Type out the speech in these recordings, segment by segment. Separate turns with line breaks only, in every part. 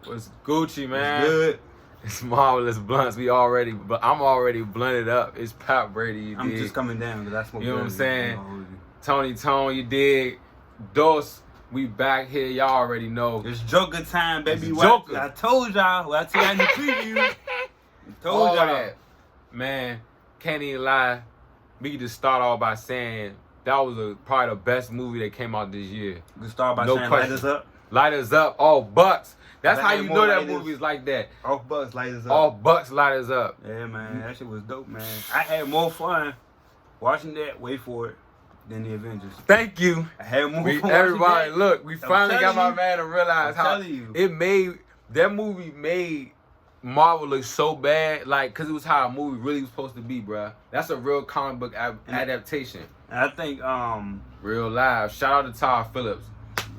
What's Gucci, man?
It's good.
It's Marvelous Bluntz. I'm already blunted up. It's Pop Brady.
I'm just coming down because that's what.
You know what I'm saying? Tony Tone, you dig? Dos, we back here. Y'all already know.
It's Joker time, baby.
It's Joker.
I told y'all. What I tell y'all in the preview. I told y'all.
That. Man, can't even lie. We can just start off by saying that was probably the best movie that came out this year.
We can start by saying Light Us Up.
Light Us Up, all bucks. That's how you know that
lighters.
movie is like that.
All bucks, Light Us Up.
All bucks, Light Us Up.
Yeah, man. That shit was dope, man. I had more fun watching that, wait for it, than the Avengers.
Thank you.
I had more fun
everybody,
watching
look, we finally got my man to realize how that movie made Marvel look so bad, like, because it was how a movie really was supposed to be, bruh. That's a real comic book adaptation.
And I think,
real live. Shout out to Todd Phillips.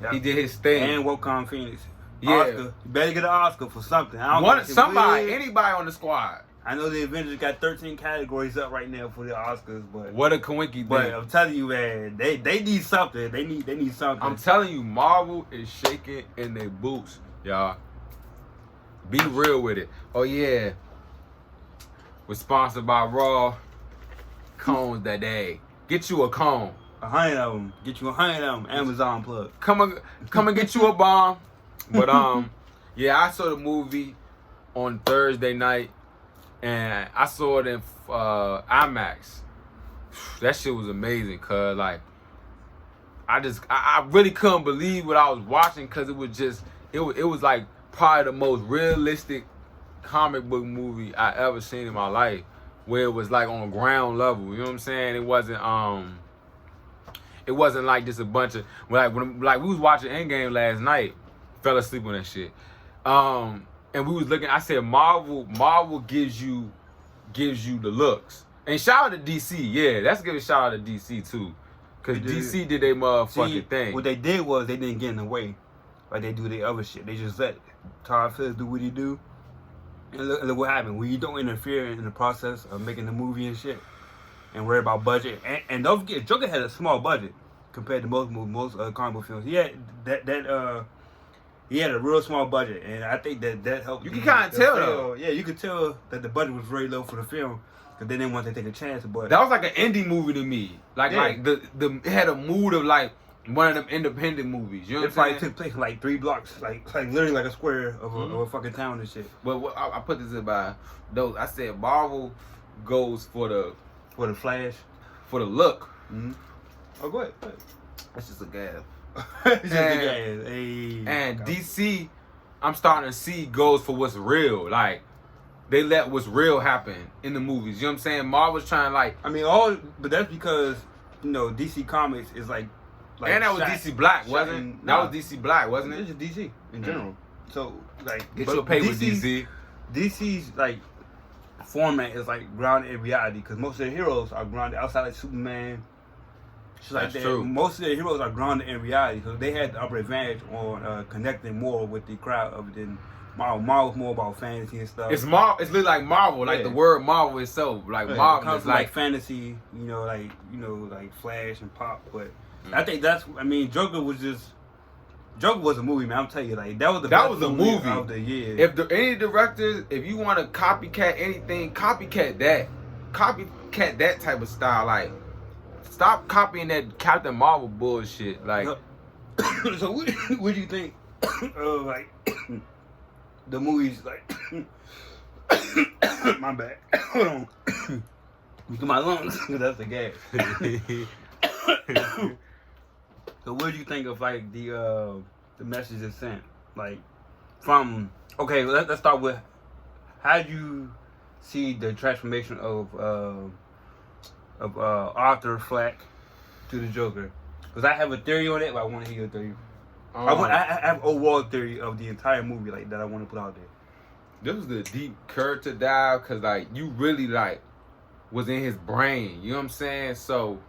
Yep. He did his thing.
And Wakanda Phoenix.
Yeah.
Oscar. You better get an Oscar for something. I don't know
anybody on the squad.
I know the Avengers got 13 categories up right now for the Oscars, but
what a coinky.
But I'm telling you, man, they need something. They need something.
I'm telling you, Marvel is shaking in their boots, y'all. Be real with it. Oh yeah. We're sponsored by Raw cones that day. Get you a cone.
100 of them. Get you 100 of them. Amazon plug.
Come and get you a bomb. But yeah, I saw the movie on Thursday night, and I saw it in IMAX. That shit was amazing, cause like I really couldn't believe what I was watching, cause it was like probably the most realistic comic book movie I ever seen in my life, where it was like on ground level. You know what I'm saying? It wasn't like just a bunch of like we was watching Endgame last night. Fell asleep on that shit. And we was looking. I said Marvel gives you the looks. And shout out to DC. Yeah, let's give a shout out to DC too, cause DC did their motherfucking thing.
What they did was they didn't get in the way, like they do their other shit. They just let Todd Phillips do what he do. And look what happened. When you don't interfere in the process of making the movie and shit, and worry about budget. And don't forget, Joker had a small budget compared to most comic book films. He had he had a real small budget, and I think that helped.
You can kind of tell though.
Yeah, you could tell that the budget was very low for the film, because they didn't want to take a chance. But
that was like an indie movie to me. Like it had a mood of like one of them independent movies. You know what I'm saying?
It probably took place in like 3 blocks, like literally like a square of a fucking town and shit.
But I put this in by those. I said Marvel goes for the
Flash,
for the look.
Mm-hmm. Oh, go ahead.
That's just a gas.
And
DC, I'm starting to see goes for what's real. Like they let what's real happen in the movies. You know what I'm saying? Marvel's trying
but that's because DC Comics is like
and that was DC Black, wasn't it? That was DC Black, wasn't it?
It's just DC in general. So like
get your pay with DC.
DC's like format is like grounded in reality, because most of their heroes are grounded outside, like Superman.
That's true.
Most of the heroes are grounded in reality, because they had the upper advantage on connecting more with the crowd other than Marvel. Marvel's more about fantasy and stuff.
It's literally like Marvel, like the word Marvel itself. Like Marvel is
like fantasy, like Flash and Pop. But I think Joker was a movie, man. I'm telling you, like that was a movie of the year.
If any directors, if you want to copycat anything, copycat that type of style. Like, stop copying that Captain Marvel bullshit. Like,
so what do you think of like the movies? Like, my bad. Hold on. Look at my lungs, because that's the gas. So what do you think of like the message it's sent? Like let's start with, how do you see the transformation of Arthur Fleck to the Joker? Because I have a theory on it, but I want to hear your theory. I have an overall theory of the entire movie, like, that I want to put out there.
This was the deep character dive, because like you really like was in his brain. You know what I'm saying? So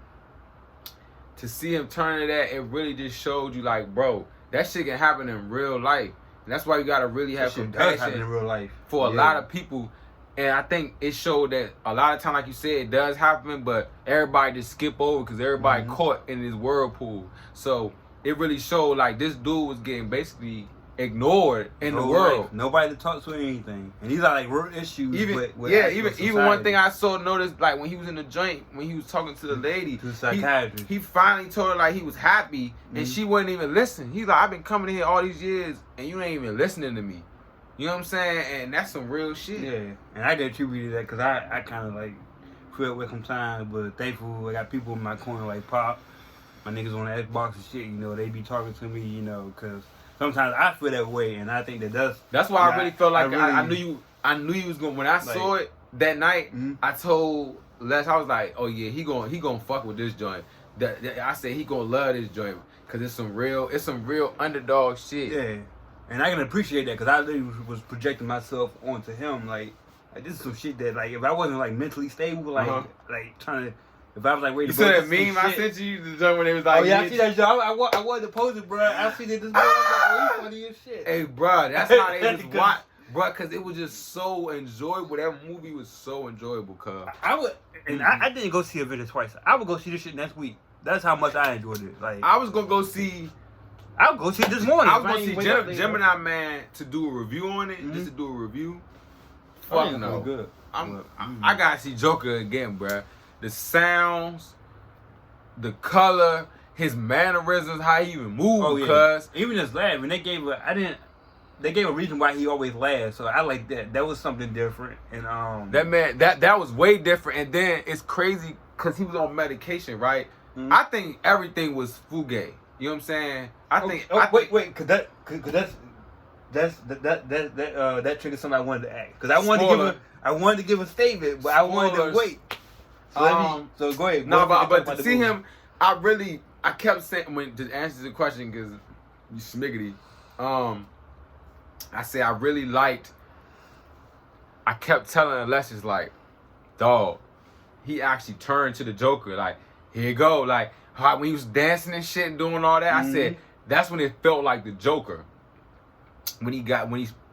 to see him turn to that, it really just showed you, like, bro, that shit can happen in real life. And that's why you gotta really have compassion
in real life
for a lot of people. And I think it showed that a lot of time, like you said, it does happen, but everybody just skip over because everybody caught in this whirlpool. So it really showed like this dude was getting basically ignored in the
No
world.
life. Nobody to talk to or anything. And these are like real issues.
Even
with
even one thing I saw noticed, like when he was in the joint, when he was talking to the lady,
to the psychiatrist,
he finally told her like he was happy, and she wouldn't even listen. He's like, I've been coming here all these years, and you ain't even listening to me. You know what I'm saying? And that's some real shit.
Yeah, and I get attributed that because I kind of like feel with sometimes, but thankful I got people in my corner like Pop, my niggas on the Xbox and shit. You know, they be talking to me. You know, because sometimes I feel that way, and I think that's
why I really felt like I
really,
I knew you was going. When I saw it that night, I told Les, I was like, oh yeah, he gonna fuck with this joint. I said he gonna love this joint because it's some real underdog shit.
Yeah, and I can appreciate that because I literally was projecting myself onto him. Like this is some shit that like if I wasn't like mentally stable, like trying to. If I was like, wait,
you saw that meme I sent you the joint when they was like,
oh yeah, I see that shit. I wanted to post it, bro. I see that this boy, I'm like, oh, he funny as shit.
Hey, bro, that's how they just watch, bro, because it was just so enjoyable. That movie was so enjoyable, cuz.
I didn't go see a video twice. I would go see this shit next week. That's how much I enjoyed it. Like
I was gonna go see.
I would go see it this morning.
I was gonna see Gemini Man to do a review on it, just to do a review. Fuck no.
Good.
I gotta see Joker again, bro. The sounds, the color, his mannerisms, how he even moved, cuz.
Even his laugh, and they gave a reason why he always laughs, so I like that. That was something different, and
that man, that was way different. And then it's crazy because he was on medication, right? I think everything was fugazi. You know what I'm saying?
Wait, cause that triggered something I wanted to ask. Cause I wanted to give a statement, but I wanted to wait. So go ahead.
No, but to see him, I kept saying, when to answer the question, because you smiggity, I said I really liked, I kept telling Alexis, like, dog, he actually turned to the Joker, like, here you go, like, when he was dancing and shit and doing all that, I said, that's when it felt like the Joker. When he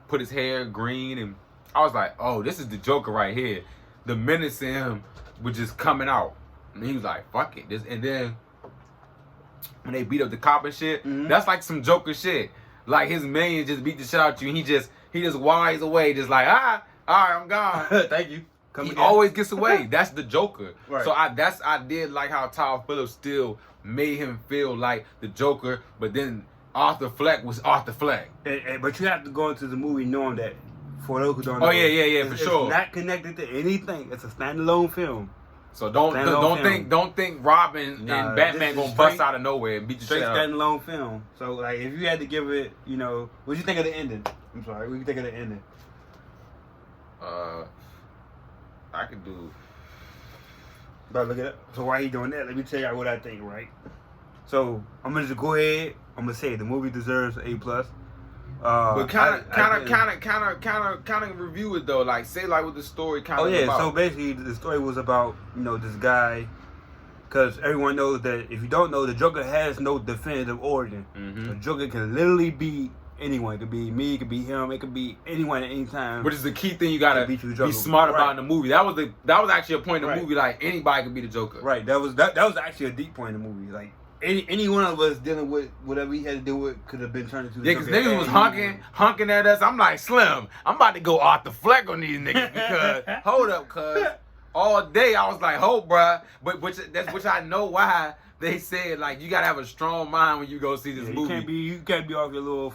put his hair green, and I was like, oh, this is the Joker right here. The menace in him was just coming out. And he was like, fuck it. And then when they beat up the cop and shit, that's like some Joker shit. Like his minions just beat the shit out you, and he just wise away, just like, all right, I'm gone.
Thank you.
He always gets away. That's the Joker. Right. So I did like how Todd Phillips still made him feel like the Joker, but then Arthur Fleck was Arthur Fleck.
But you have to go into the movie knowing that, for those who don't know.
Oh yeah, for sure.
It's not connected to anything. It's a standalone film.
So don't think Robin and Batman gonna bust out of nowhere and beat the shit out.
Straight standalone film. So like, if you had to give it, you know, what you think of the ending? I'm sorry, what you think of the ending?
I could do.
But look at it. So why he doing that? Let me tell you what I think. Right. So I'm gonna just go ahead. I'm gonna say the movie deserves A+.
But kind of review it though. Like say like what the story kind of.
Oh yeah.
About.
So basically, the story was about this guy. Because everyone knows that if you don't know, the Joker has no definitive origin. The Joker can literally be anyone. It could be me. It could be him. It could be anyone at any time.
Which is the key thing you gotta be smart about in the movie. That was actually a point in the movie. Like anybody could be the Joker.
Right. That was actually a deep point in the movie. Like any one of us dealing with whatever he had to deal with could have been turned into.
Yeah, because niggas was honking at us. I'm like, Slim, I'm about to go Arthur Fleck on these niggas because hold up, cuz all day I was like, hold, bruh. But which I know why they said like you gotta have a strong mind when you go see this movie.
You can't be off your little.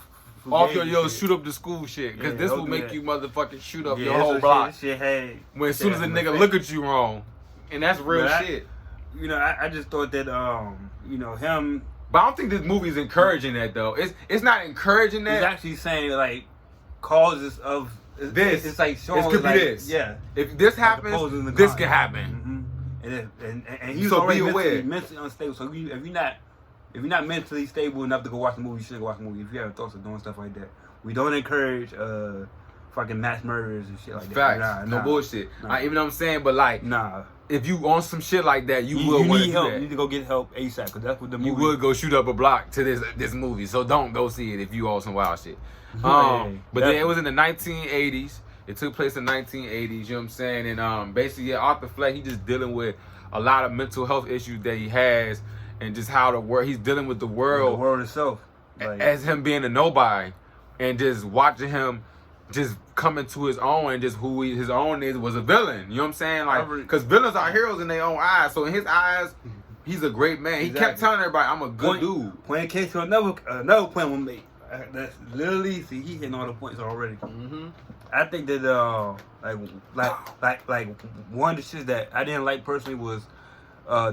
Off your shoot up the school shit, because this will make you motherfucking shoot up your whole block. When as soon as a nigga look at you wrong, and that's real shit.
I just thought that him.
But I don't think this movie is encouraging that though. It's not encouraging that.
It's actually saying like causes of
this.
It's like showing
it could be this.
Yeah.
If this happens, this can happen.
And he's already mentally unstable. So if you're not mentally stable enough to go watch the movie, you shouldn't go watch the movie. If you have thoughts of doing stuff like that, we don't encourage fucking mass murders and shit like that.
Facts. No bullshit. Even though I'm saying, but like, if you on some shit like that, you will
need help. You need to go get help ASAP, because that's what the movie.
You would go shoot up a block to this movie, so don't go see it if you on some wild shit. But then it was in the 1980s. It took place in the 1980s. You know what I'm saying? And basically, Arthur Fleck, he just dealing with a lot of mental health issues that he has. And just how he's dealing with the world
itself,
as him being a nobody. and just watching him just coming to his own and just who his own is was a villain. You know what I'm saying? Like, because villains are heroes in their own eyes. So in his eyes, he's a great man. He kept telling everybody, "I'm a good dude."
Point case to another point we made. That's literally he hitting all the points already.
Mm-hmm.
I think that like one of the shits that I didn't like personally was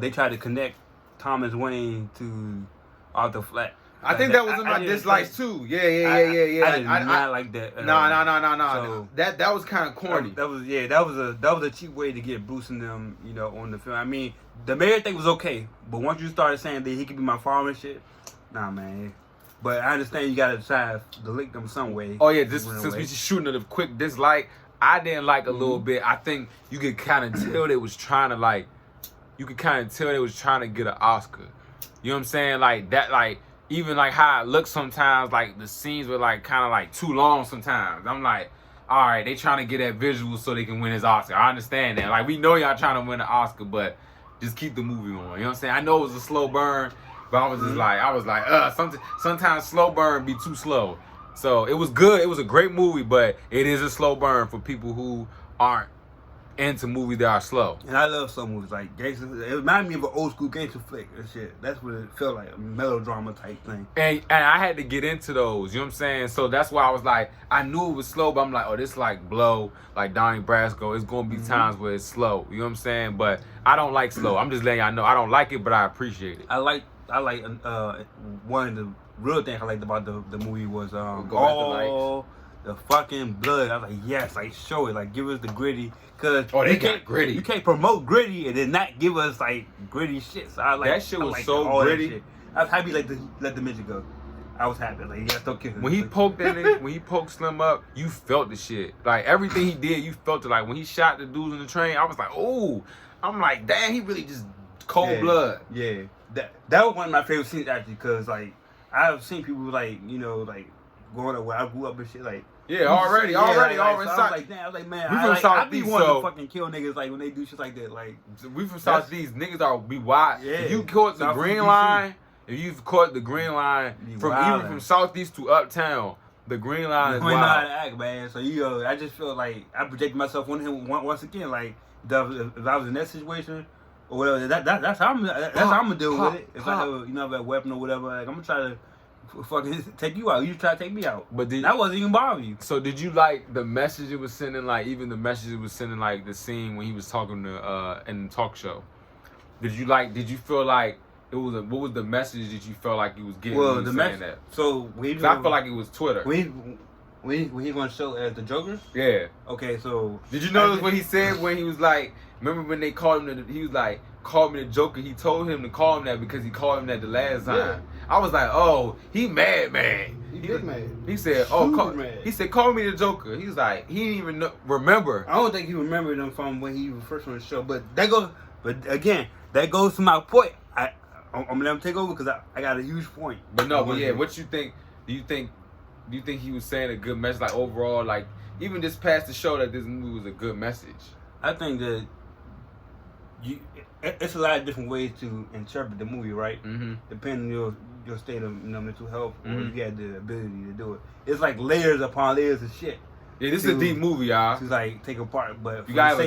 they tried to connect Thomas Wayne to Arthur Fleck.
I think that was in my dislikes too. Yeah.
I did not like that.
No. That was kind of corny.
That was a cheap way to get Bruce and them, you know, on the film. I mean, the mayor thing was okay, but once you started saying that he could be my father and shit, nah, man. But I understand you gotta try to link them some way.
Oh yeah, just since we just shooting at a quick dislike, I didn't like a little bit. I think you could kind of tell they was trying to like, you could kind of tell they was trying to get an Oscar. You know what I'm saying? Like that, like. Even like how it looks sometimes, like the scenes were like kind of like too long sometimes. I'm like, all right, they trying to get that visual so they can win his Oscar. I understand that. Like we know y'all trying to win an Oscar, but just keep the movie on. You know what I'm saying? I know it was a slow burn, but I was just like, sometimes slow burn be too slow. So it was good. It was a great movie, but it is a slow burn for people who aren't into movies that are slow.
And I love some movies like gangster. It reminded me of an old school gangster flick and shit. That's what it felt like, a melodrama type thing.
And I had to get into those, you know what I'm saying? So that's why I was like, I knew it was slow, but I'm like, oh, this like Blow, like Donnie Brasco. It's gonna be times where it's slow, you know what I'm saying? But I don't like slow. I'm just letting y'all know I don't like it, but I appreciate it.
I like one of the real things I liked about the movie was the fucking blood. I was like, yes, like show it, like give us the gritty. Cause
they got gritty.
You can't promote gritty and then not give us like gritty shit. So I like
that shit was so gritty.
I was happy like to let the midget go. I was happy. Like, yeah, don't kill him.
When he poked that nigga, when he poked Slim up, you felt the shit. Like everything he did, you felt it. Like when he shot the dudes in the train, I was like, oh, I'm like, damn, he really just cold blood.
Yeah, that was one of my favorite scenes actually, cause like I've seen people like, you know, like growing up where I grew up and shit, like.
Yeah, already.
So I was like, damn, I was like, man, I be wanting to fucking kill niggas like when they do shit like that. Like,
we from Southeast, niggas are be wide.
Yeah.
If you caught the green line, from Southeast to Uptown, the green line is wild.
You know how to act, man. So I just feel like I projected myself on him once again. Like, if I was in that situation or whatever, that's how I'm gonna deal with it. If I have a weapon or whatever, like I'm gonna try to fucking take you out. You try to take me out. But that wasn't even bothering you.
So did you like the message it was sending? Like even the message it was sending, like the scene when he was talking to in the talk show. Did you feel like it was what was the message that you felt like he was getting?
Well,
when
the
message.
That? So I
felt like it was Twitter.
When he gonna show as the Joker?
Yeah.
Okay, so
did you notice what he said when he was like? Remember when they called him? He was like, "Call me the Joker." He told him to call him that because he called him that the last time.
Yeah.
I was like, "Oh, he mad, man."
He mad.
He said, he said, "Call me the Joker." He's like, he didn't even remember.
I don't think he remembered them from when he was first on the show. But again, that goes to my point. I'm gonna let him take over because I got a huge point.
But what you think? Do you think he was saying a good message? Like overall, like even just past the show that this movie was a good message.
I think that it's a lot of different ways to interpret the movie, right?
Mm-hmm.
Depending on your state of mental health, or if you had the ability to do it. It's like layers upon layers of shit.
Yeah, this is a deep movie, y'all.
To like take apart, but
you gotta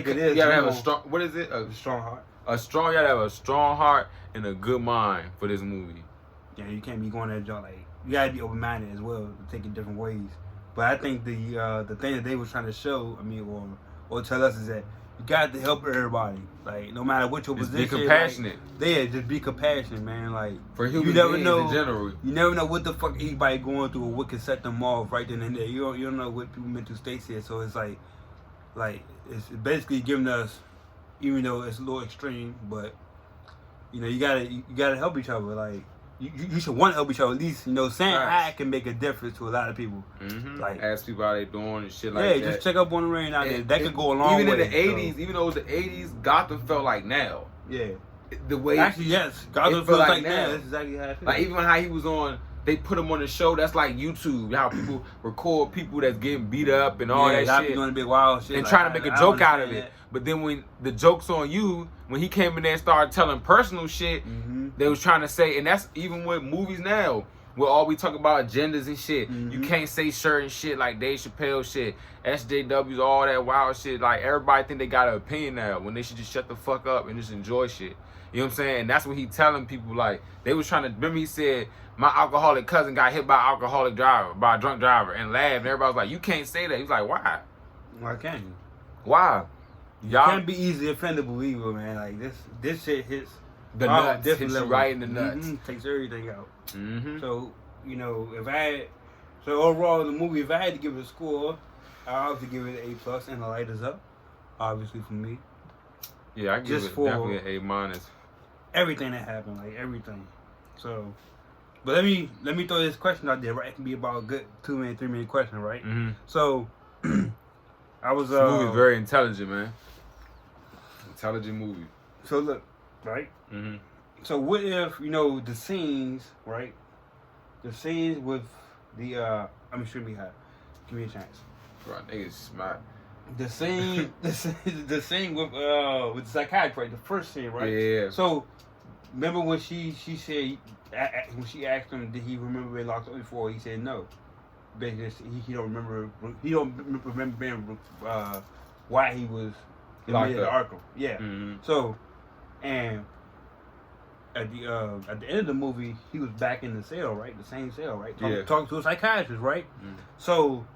have a strong. What is it?
A strong heart.
You gotta have a strong heart and a good mind for this movie.
Yeah, you can't be going that joint like you gotta be open minded as well to take it different ways. But I think the thing that they were trying to show, or tell us is that you got to help everybody. Like no matter what your position.
Be compassionate.
Like, just be compassionate, man. Like
for human beings in general.
You never know what the fuck anybody going through or what can set them off right then and there. You don't know what people mental states is. So it's like it's basically giving us, even though it's a little extreme, but you gotta help each other. Like you should want to help each other. At least saying I can make a difference to a lot of people.
Mm-hmm.
Like
ask people how they doing and shit like that.
Yeah, just check up on the rain out there. That could go a long way.
Even in the '80s, even though it was the '80s, Gotham felt like now.
Yeah.
The way
yes, Gotham feels like now. That's exactly how I feel.
Like even how he was on. They put him on the show. That's like YouTube. How people record people that's getting beat up and all that shit.
Doing a big wild shit
and trying to make a joke out of it. But then when the joke's on you, when he came in there and started telling personal shit, they was trying to say, and that's even with movies now. We'll all be talking about agendas and shit.
Mm-hmm.
You can't say certain shit like Dave Chappelle shit, SJWs, all that wild shit. Like, everybody think they got an opinion now when they should just shut the fuck up and just enjoy shit. You know what I'm saying? And that's what he telling people. Like, they was trying to, remember he said, my alcoholic cousin got hit by an alcoholic driver, by a drunk driver, and laughed. And everybody was like, you can't say that. He was like, why?
Why can't you?
Why?
You can't be easily offendable either, man. Like, this shit hits
the nuts, hits you
level.
right in the nuts.
Mm-hmm. Takes everything out.
Mm-hmm.
So, you know, so overall in the movie, if I had to give it a score, I obviously give it an A+, and the light is up, obviously for me.
Yeah, I give it definitely an A-.
Everything that happened, like everything. So, but let me throw this question out there, right? It can be about a good 2-minute, 3-minute question, right?
Mm-hmm.
So, I was
this movie's very intelligent, man. Intelligent movie.
So look, right?
Mm-hmm.
So what if, you know, the scenes, right? The scenes with the I'm sure me hot. Give me a chance.
Bro, niggas smart.
The scene, the scene with the psychiatrist, right? The first scene, right?
Yeah.
So remember when she said when she asked him, did he remember being locked up before? He said no. Basically, he don't remember. He don't remember being why he was admitted to Arkham. Yeah.
Mm-hmm.
So, and at the end of the movie, he was back in the cell, right? The same cell, right? Talking to a psychiatrist, right?
Mm-hmm. So,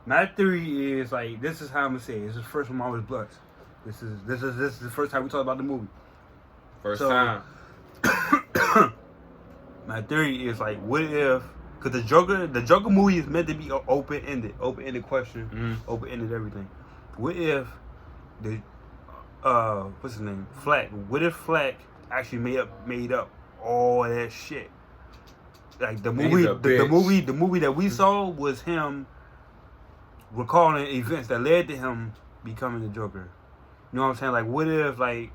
my theory is like, this is how I'm gonna say it. This is the first one I was Bluntz. This is the first time we talk about the movie.
First time.
My theory is like, what if? Because the Joker movie is meant to be open-ended question, open-ended everything. What if the what's his name? Flack. What if Flack actually made up all that shit? Like the movie, the movie that we saw was him recalling events that led to him becoming the Joker. You know what I'm saying? Like, what if like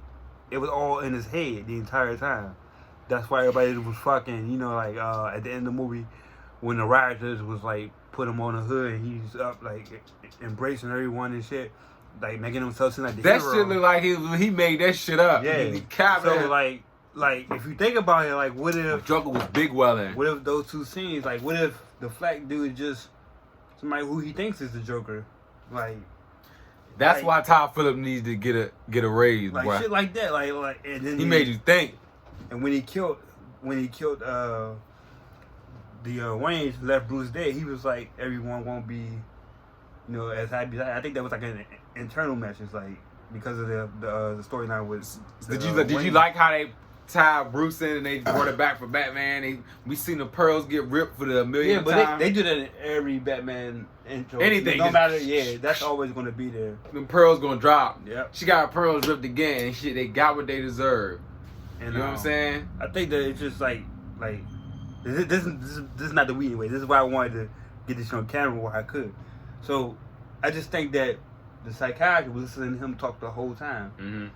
it was all in his head the entire time? That's why everybody was fucking. You know, like at the end of the movie, when the rioters was like put him on the hood and he's up like embracing everyone and shit, like making himself seem like the hero.
That shit look like he made that shit up.
Yeah.
So
like if you think about it, like what if
Joker was big welling?
What if those two scenes, like what if the Flack dude is just somebody who he thinks is the Joker, like.
That's why Todd Phillips needs to get a raise,
like
boy.
Shit like that, like and then
he made you think.
And when he killed the Waynes, left Bruce dead, he was like, everyone won't be, you know, as happy. I think that was like an internal message, like because of the storyline was.
Did you like how they tied Bruce in and they brought it back for Batman? We seen the pearls get ripped for the millionth time.
Yeah, but they do that in every Batman intro.
Anything,
no matter, that's always gonna be there.
The pearls gonna drop.
Yep.
She got her pearls ripped again and shit. They got what they deserve.
And,
you know what I'm saying?
I think that it's just like this is not the weed anyway. This is why I wanted to get this on camera where I could. So I just think that the psychiatrist was listening to him talk the whole time.
Mm-hmm.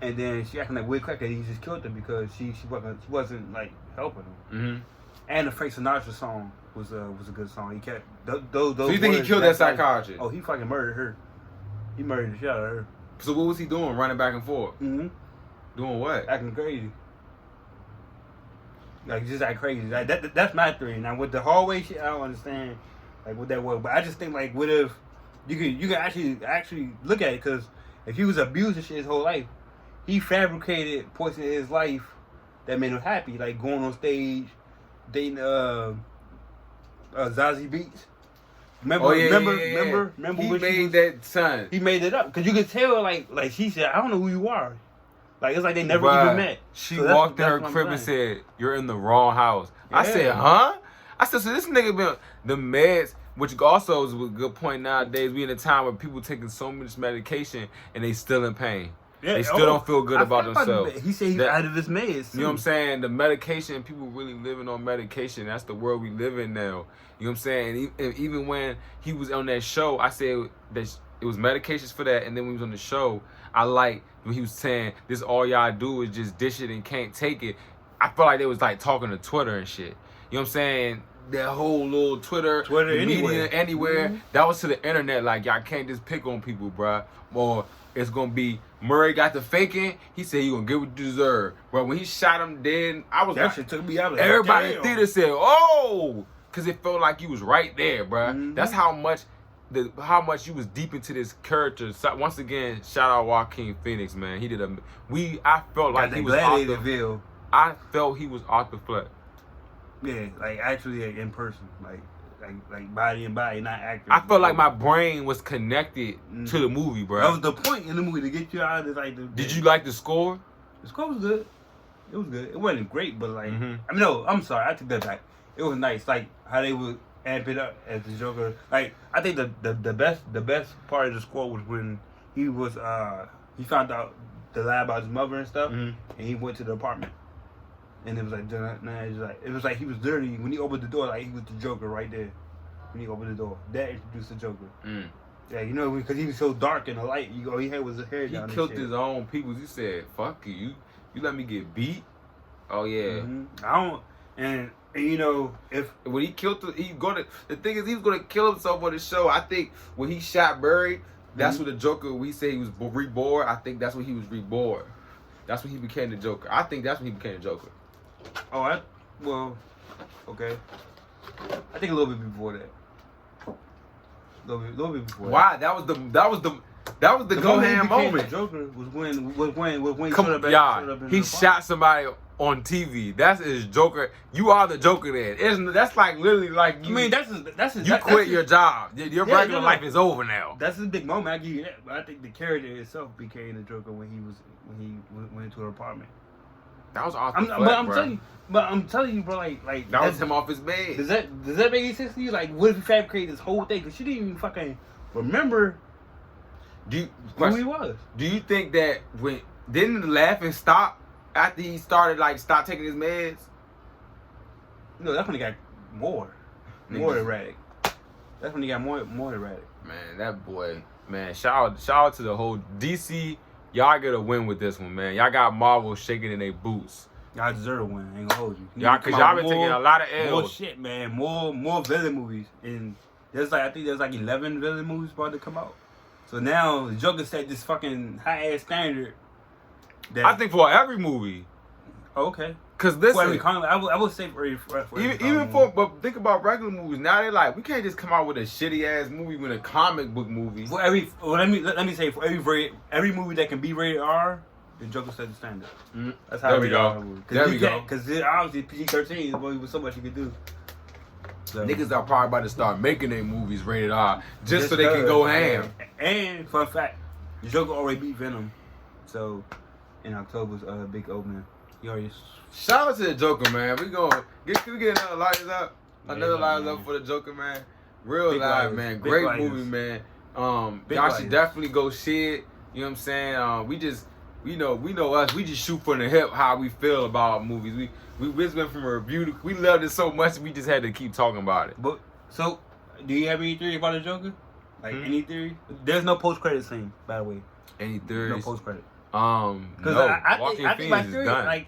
And then she acting like weird cracker. He just killed her because she wasn't like helping him.
Mm-hmm.
And the Frank Sinatra song was a good song. He kept those.
So you think he killed that psychiatrist?
Oh, he fucking murdered her. He murdered the shit out of her.
So what was he doing? Running back and forth?
Mm-hmm.
Doing what?
Acting crazy. Like just act crazy. Like that's my theory. Now with the hallway shit, I don't understand like what that was. But I just think like, what if you could actually look at it? Because if he was abused and shit his whole life, he fabricated points in his life that made him happy, like going on stage, dating Zazie Beetz. Remember? He made that son. He made it up because you could tell, like she said, I don't know who you are. Like it's like they never even met.
She walked in her crib and said, "You're in the wrong house." Yeah. I said, "Huh?" I said, "So this nigga been the meds." Which also is a good point nowadays. We in a time where people taking so much medication and they still in pain. Yeah, they still don't feel good about themselves.
He said he's out of his meds.
You know what I'm saying? The medication, people really living on medication. That's the world we live in now. You know what I'm saying? And even when he was on that show, I said that it was medications for that. And then when he was on the show, I like when he was saying, this all y'all do is just dish it and can't take it. I felt like they was like talking to Twitter and shit. You know what I'm saying? That whole little Twitter
anywhere.
Mm-hmm. That was to the internet. Like, y'all can't just pick on people, bruh. Or it's going to be Murray got the faking. He said he gonna get what you deserve. But when he shot him dead, I was
That
like,
shit took me out. Like,
everybody in
damn.
the theater said, "Oh," because it felt like you was right there, bruh.
Mm-hmm.
That's how much you was deep into this character. So, once again, shout out Joaquin Phoenix, man. He did I felt like he was
Gladiatorville.
I felt he was off the flat.
Yeah, like actually like, in person, like body and body, not acting.
I felt like my brain was connected to the movie, bro.
That was the point in the movie, to get you out of like
Did you like the score?
The score was good. It was good. It wasn't great, but like I mean, no, I'm sorry, I took that back. It was nice, like how they would amp it up as the Joker. Like I think the best part of the score was when he was he found out the lie about his mother and stuff, and he went to the apartment. And it was like, it was like he was dirty when he opened the door. Like he was the Joker right there when he opened the door. That introduced the Joker. Yeah, you know, because he was so dark in the light. All he had was his hair down.
He killed his own people. He said, "Fuck you. You let me get beat." Oh yeah.
I don't. And you know, if
when he killed, the thing is, he was gonna kill himself on the show. I think when he shot Barry, that's when the Joker. We say he was reborn. I think that's when he was reborn. That's when he became the Joker. I think that's when he became the Joker.
Oh, well, okay. I think a little bit before that. A little bit before.
Why? That was the go ham moment.
Joker was when he
Come
showed up.
y'all, he shot somebody on TV. That's his Joker. You are the Joker. Then that's like literally like you.
I mean, that's his.
You quit your job. Your regular life is over now.
That's his big moment. I give you that. But I think the character itself became the Joker when he went into her apartment.
That was awesome.
I'm telling you, bro. Like
that was him off his bed.
Does that make any sense to you? Like, what if he fabricated this whole thing? Because she didn't even fucking remember who he was.
Do you think that didn't the laughing stop after he stopped taking his meds?
No, that's when he got more erratic. That's when he got more erratic.
Man, that boy. Man, shout out to the whole DC. Y'all get a win with this one, man. Y'all got Marvel shaking in their boots.
Y'all deserve a win. I ain't gonna hold you.
Cause y'all been taking a lot of L's.
More shit, man. More villain movies. And I think there's like 11 villain movies about to come out. So now the Joker set this fucking high ass standard.
I think for every movie.
Oh, okay.
Cause listen,
I would say for
but think about regular movies. Now they're like, we can't just come out with a shitty ass movie with a comic book movie.
Let me say for every movie that can be rated R, the Joker set the standard. That's how
we go. There we go.
Because obviously PG-13 is only so much you can do. So.
Niggas are probably about to start making their movies rated R just so they can go ham.
And fun fact, the Joker already beat Venom, so in October's big opening, he already.
Shout out to the Joker, man. We get another lighters up. Another lighters up for the Joker, man. Real live, man. Great movie, man. Y'all should definitely go see it. You know what I'm saying? We know us. We just shoot from the hip how we feel about movies. We just went from a review. We loved it so much we just had to keep talking about it.
But so, do you have any theory about the Joker? Like any theory? There's no post-credit scene, by the way.
Any theories?
No post-credit.
No.
I think my theory, like,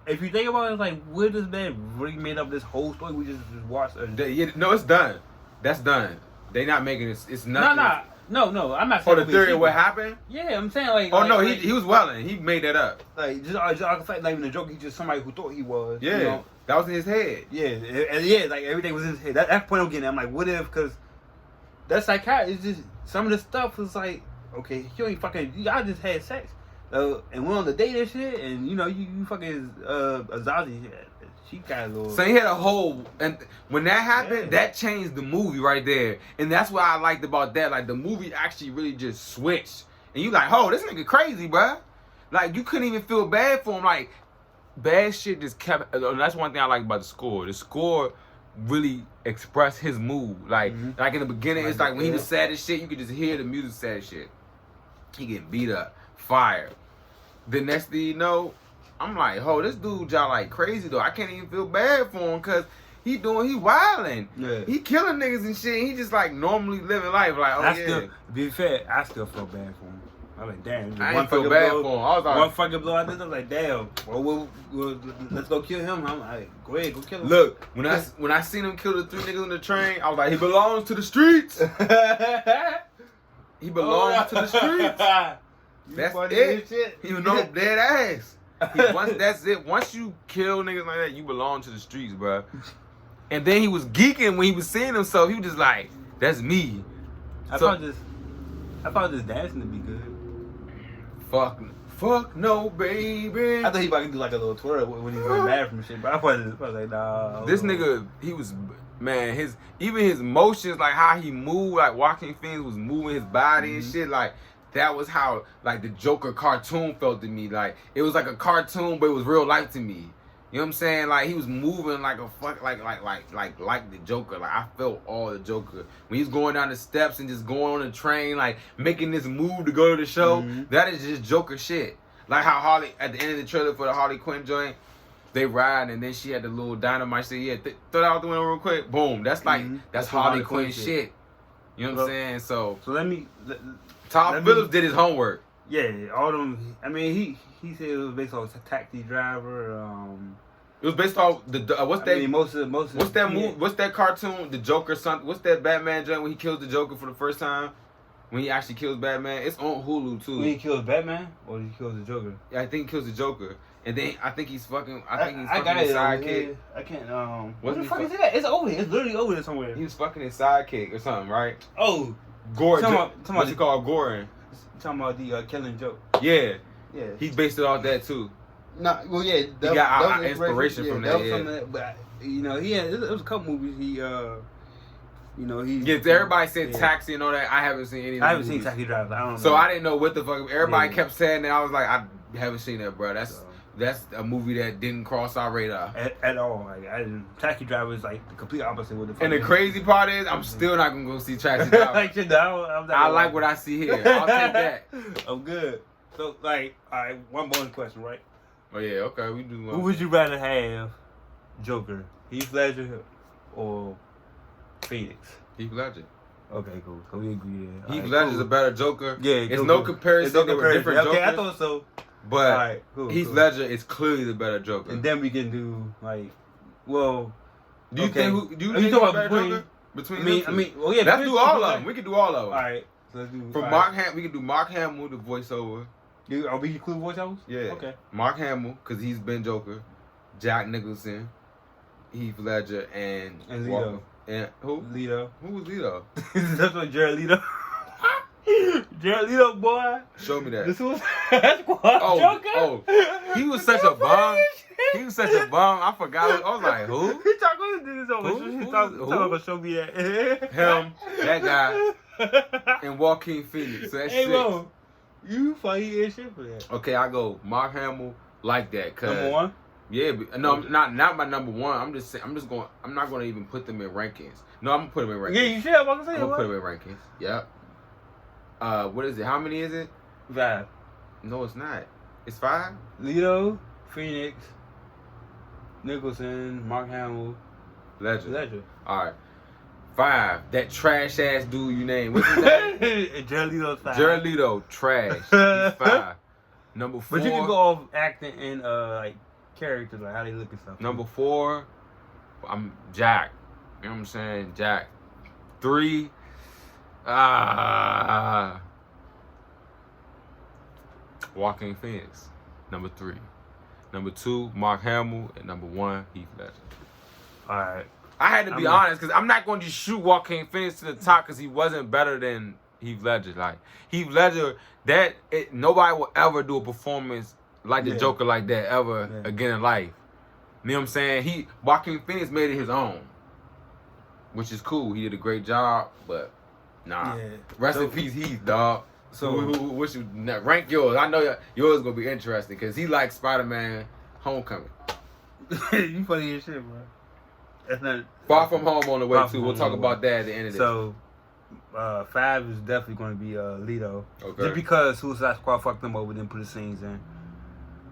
if you think about it, like, where this man really made up this whole story? We just watched.
No, it's done. That's done. They not making it. It's nothing.
No. I'm not saying.
The theory of what happened?
Yeah, I'm saying like.
Oh no, he was welling. He made that up.
Like just like even the Joker, he's just somebody who thought he was.
Yeah,
you know?
that was in his head.
Yeah, like everything was in his head. That's the point I'm getting at. I'm like, what if? Because that psychiatrist, it's just some of the stuff was like, okay, you ain't fucking. Y'all just had sex. And we're on the date and shit, and you know, you fucking Azazi, she got a little.
So he had a whole, and when that happened, that changed the movie right there, and that's what I liked about that. Like the movie actually really just switched, and you like, oh, this nigga crazy, bruh. Like you couldn't even feel bad for him. Like bad shit just kept. That's one thing I like about the score. The score really expressed his mood. Like in the beginning, it's like when he was sad as shit, you could just hear the music sad as shit. He getting beat up, fired. The next thing you know, I'm like, oh, this dude y'all like crazy though. I can't even feel bad for him because he wilding. Yeah. He killing niggas and shit. He just like normally living life. Like,
to be fair, I still feel bad for him. I'm like, damn.
I didn't feel bad for him. I was like,
one fucking blow I did, I was like, damn. Well, let's go kill him. I'm like, go ahead, go kill him.
Look, when I seen him kill the 3 niggas on the train, I was like, he belongs to the streets. He belongs to the streets. That's
funny
it.
as shit.
You know, dead ass. That's it. Once you kill niggas like that, you belong to the streets, bro. And then he was geeking when he was seeing himself. He was just like, "That's me."
I found this dancing to be good.
Fuck no, baby.
I thought he about to do like a little twirl when he was mad from shit, but I was like, nah.
This nigga, he was, man, his motions, like how he moved, like Joaquin Phoenix was moving his body and shit, like that was how like the Joker cartoon felt to me. Like it was like a cartoon, but it was real life to me. You know what I'm saying? Like he was moving like a fuck, like the Joker. Like I felt all the Joker when he's going down the steps and just going on the train, like making this move to go to the show. That is just Joker shit. Like how Harley at the end of the trailer for the Harley Quinn joint, they ride and then she had the little dynamite. Say, yeah, throw that out the window real quick. Boom. That's like that's Harley Quinn shit. You know what I'm saying? So
let me.
Todd Phillips did his homework.
Yeah, all them. I mean, he said it was based on Taxi Driver.
It was based off the what's that?
I mean, most of
what's that movie? What's that cartoon? The Joker something? What's that Batman joint when he kills the Joker for the first time? When he actually kills Batman, it's on Hulu too.
When he kills Batman, or he kills the Joker?
Yeah, I think he kills the Joker, and then I think he's fucking. I think he's
I
fucking
got
his
it.
sidekick.
I can't.
What
the fuck is that? It's over. It's literally over there somewhere.
He was fucking his sidekick or something, right?
Oh,
Gordon. What's he called? Gordon.
Talking about the Killing Joke.
Yeah.
Yeah.
He based it off that too.
Nah, well, yeah.
He got inspiration from that. Yeah.
But you know, it was a couple movies. You know, he.
Yeah, everybody said Taxi and all that. I haven't seen any.
I haven't seen Taxi Driver. I don't know.
So I didn't know what the fuck. Everybody kept saying that. I was like, I haven't seen that, bro. That's a movie that didn't cross our radar
at all. Like I didn't. Taxi Driver is like the complete opposite. What the fuck.
And the crazy part is, I'm still not gonna go see Taxi Driver.
Like shit,
I like what I see here. I'll take that.
I'm good. So like, all right, one bonus question, right?
Oh yeah, okay, we do.
Who would you rather have, Joker, Heath Ledger, or Phoenix?
Heath Ledger.
Okay, cool. So we agree there.
Heath Ledger's a better Joker.
Yeah,
it's no comparison. They were different Jokers.
Okay, I thought so.
But Heath Ledger is clearly the better Joker.
And then we can do like, well.
Do you think? Do you think
talking
better
between?
Joker? Between
I mean, well, yeah.
Let's do all of them. We can do all of them.
All right. So let's do.
From Mark Hamill, we can do Mark Hamill, the voiceover.
Are we include voiceovers?
Yeah.
Okay.
Mark Hamill, because he's been Joker. Jack Nicholson, Heath Ledger, and
Leto.
Walker. And who?
Leto.
Who was Leto?
That's what Jared Leto. Jared Leto, boy.
Show me that.
This was Squad Joker.
Oh, he was such a bum. He was such a bum. I forgot. I was like, who?
He talking to this over. He talking about show me that.
Him, that guy, and Joaquin Phoenix. So that's
hey,
six.
Bro, you funny as shit for that.
Okay, I go Mark Hamill like that. Cause
number one.
Yeah, but, no, not my number one. I'm just saying. I'm not gonna even put them in rankings. No, I'm gonna put them in rankings.
Yeah, you should. I'm gonna
put them in rankings. Yep. What is it? How many is it?
5.
No, it's not. It's 5.
Leto, Phoenix, Nicholson, Mark Hamill,
Ledger. All right. 5. That trash ass dude you named. What's his name?
Jared Leto's 5.
Jared Leto, trash. He's 5. Number 4.
But you can go off acting and like characters, like how they look and stuff.
Number 4, I'm Jack. You know what I'm saying? Jack. 3. Joaquin Phoenix. Number 3. Number 2, Mark Hamill, and number 1, Heath Ledger.
All right.
I had to be honest because I'm not going to just shoot Joaquin Phoenix to the top because he wasn't better than Heath Ledger. Like Heath Ledger, nobody will ever do a performance like the Joker like that ever again in life. You know what I'm saying? Joaquin Phoenix made it his own, which is cool. He did a great job, but nah. Yeah. Rest in peace, Heath, dog. So what you rank yours? I know yours gonna be interesting because he likes Spider-Man Homecoming.
You funny as shit, bro. That's not
Far From Home on the way too. We'll talk about that at the end of this.
So 5 is definitely going to be Leto.
Okay.
Just because Suicide Squad fucked them over, didn't put the scenes in.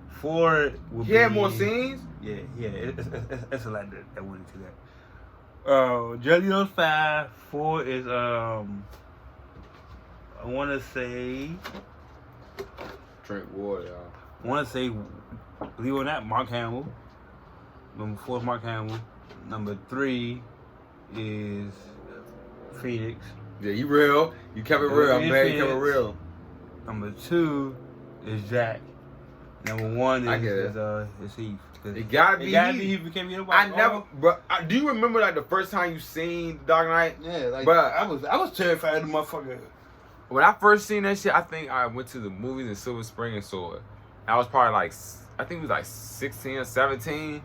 4 will be.
He had more scenes.
Yeah. It's a lot that went into that. Jared Leto's 5. 4 is I want to say.
Drink water, y'all.
I want to say, believe it or not, Mark Hamill. Number 4 is Mark Hamill. Number 3 is Phoenix.
Yeah, you real. You kept it real. I'm glad you kept it real.
Number 2 is Jack. Number 1
I get
is Heath.
It gotta be
Heath. It can't be nobody.
I never, bro. Do you remember like the first time you seen The Dark Knight?
Yeah, like
Bruh.
I was terrified of the motherfucker.
When I first seen that shit, I think I went to the movies in Silver Spring and saw it. I was probably like, I think it was like 16 or 17.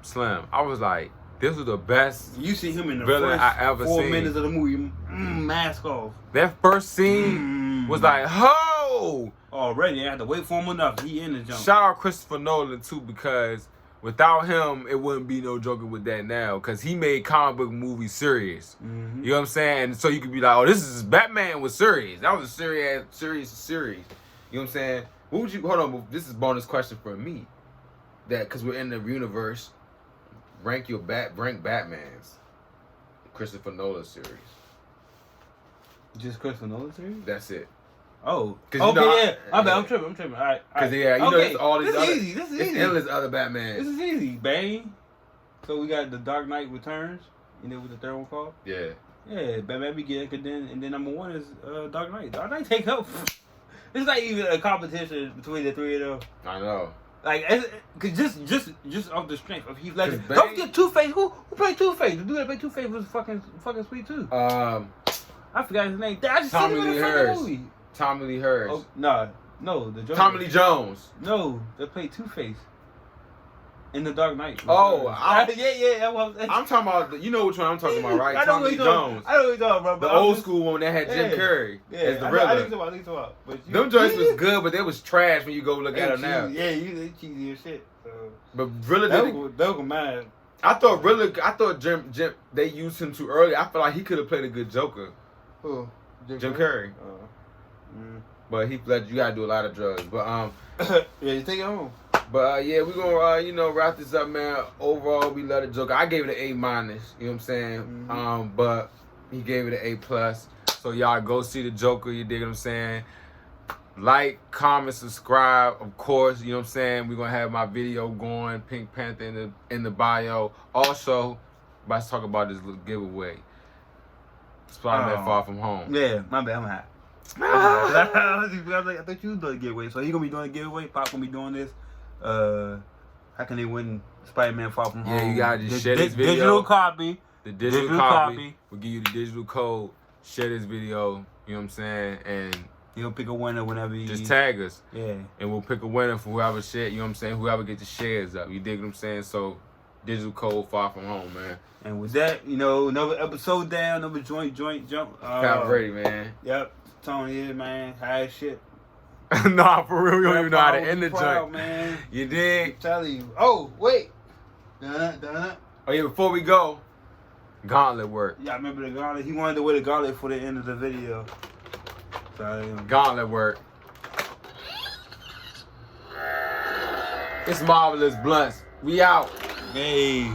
Slim. I was like, this was the best.
You see him in the
villain
first
I ever
4
seen.
minutes of the movie, mask off.
That first scene was like, ho!
Already, I had to wait for him enough. He in the jump.
Shout out Christopher Nolan too, because without him, it wouldn't be no Joker with that now. Because he made comic book movies serious. You know what I'm saying? And so you could be like, oh, this is Batman was serious. That was a serious. You know what I'm saying? What would you, hold on, this is a bonus question for me. That, because we're in the universe, rank Batmans. Christopher Nolan series.
Just Christopher Nolan series?
That's it.
Oh,
okay,
you know, yeah. I'm tripping. All right.
Because yeah, you know, there's all these other.
This is easy.
Endless other Batman.
This is easy. Bane. So we got the Dark Knight Returns. You know what the third one called?
Yeah.
Yeah, Batman Begins. And then number 1 is Dark Knight. Dark Knight take up. It's not even a competition between the 3 of them.
I know.
Like, cause just off the strength of Heath Ledger. Don't forget Two-Face. Who played Two-Face? The dude that played Two-Face was fucking sweet too. I forgot his name. I just seen him in the fucking movie.
Tommy Lee Hurst.
Oh, no, the Joker.
Tommy Lee Jones.
No, they played Two-Face in the Dark Knight.
Oh,
yeah.
I'm talking about. You know which one I'm talking about, right?
I know
Tommy Lee
Jones.
Jones.
I know what you're talking about.
The old school one that had Jim Carrey as the Riddler.
I think so.
Them joints was good, but they was trash when you go look at them now.
Yeah, they cheesy as shit. So.
But Riddler did.
That was mad.
I thought Jim, they used him too early. I feel like he could have played a good Joker.
Who?
Jim Carrey. But Heath Ledger, you gotta do a lot of drugs. But
yeah, you take it home.
But yeah, we gonna wrap this up, man. Overall, we love the Joker. I gave it an A-. You know what I'm saying? But he gave it an A+. So y'all go see the Joker. You dig what I'm saying? Like, comment, subscribe. Of course, you know what I'm saying. We're gonna have my video going, Pink Panther in the bio. Also, let's talk about this little giveaway. Spider-Man Far From Home.
Yeah, my bad. I'm hot. I thought you was doing a giveaway. So he gonna be doing a giveaway. Pop gonna be doing this. How can they win Spider-Man Far From Home?
Yeah, you gotta just share this video.
Digital copy.
The digital copy. We'll give you the digital code. Share this video. You know what I'm saying? And
you'll pick a winner whenever you
just tag us.
Yeah. And
we'll pick a winner for whoever share. You know what I'm saying? Whoever gets the shares up. You dig what I'm saying? So digital code Far From Home, man.
And with that, another episode down, another joint jump.
Cap ready, man.
Yep. Tony here, man. High as shit.
Nah, for real, we don't even know how to end the joint.
Man.
You dig?
I'm telling you. Oh, wait. Oh,
yeah, before we go, gauntlet work.
Yeah, I remember the gauntlet. He wanted to wear the gauntlet for the end of the video. So,
gauntlet work. It's Marvelous Bluntz. We out.
Hey.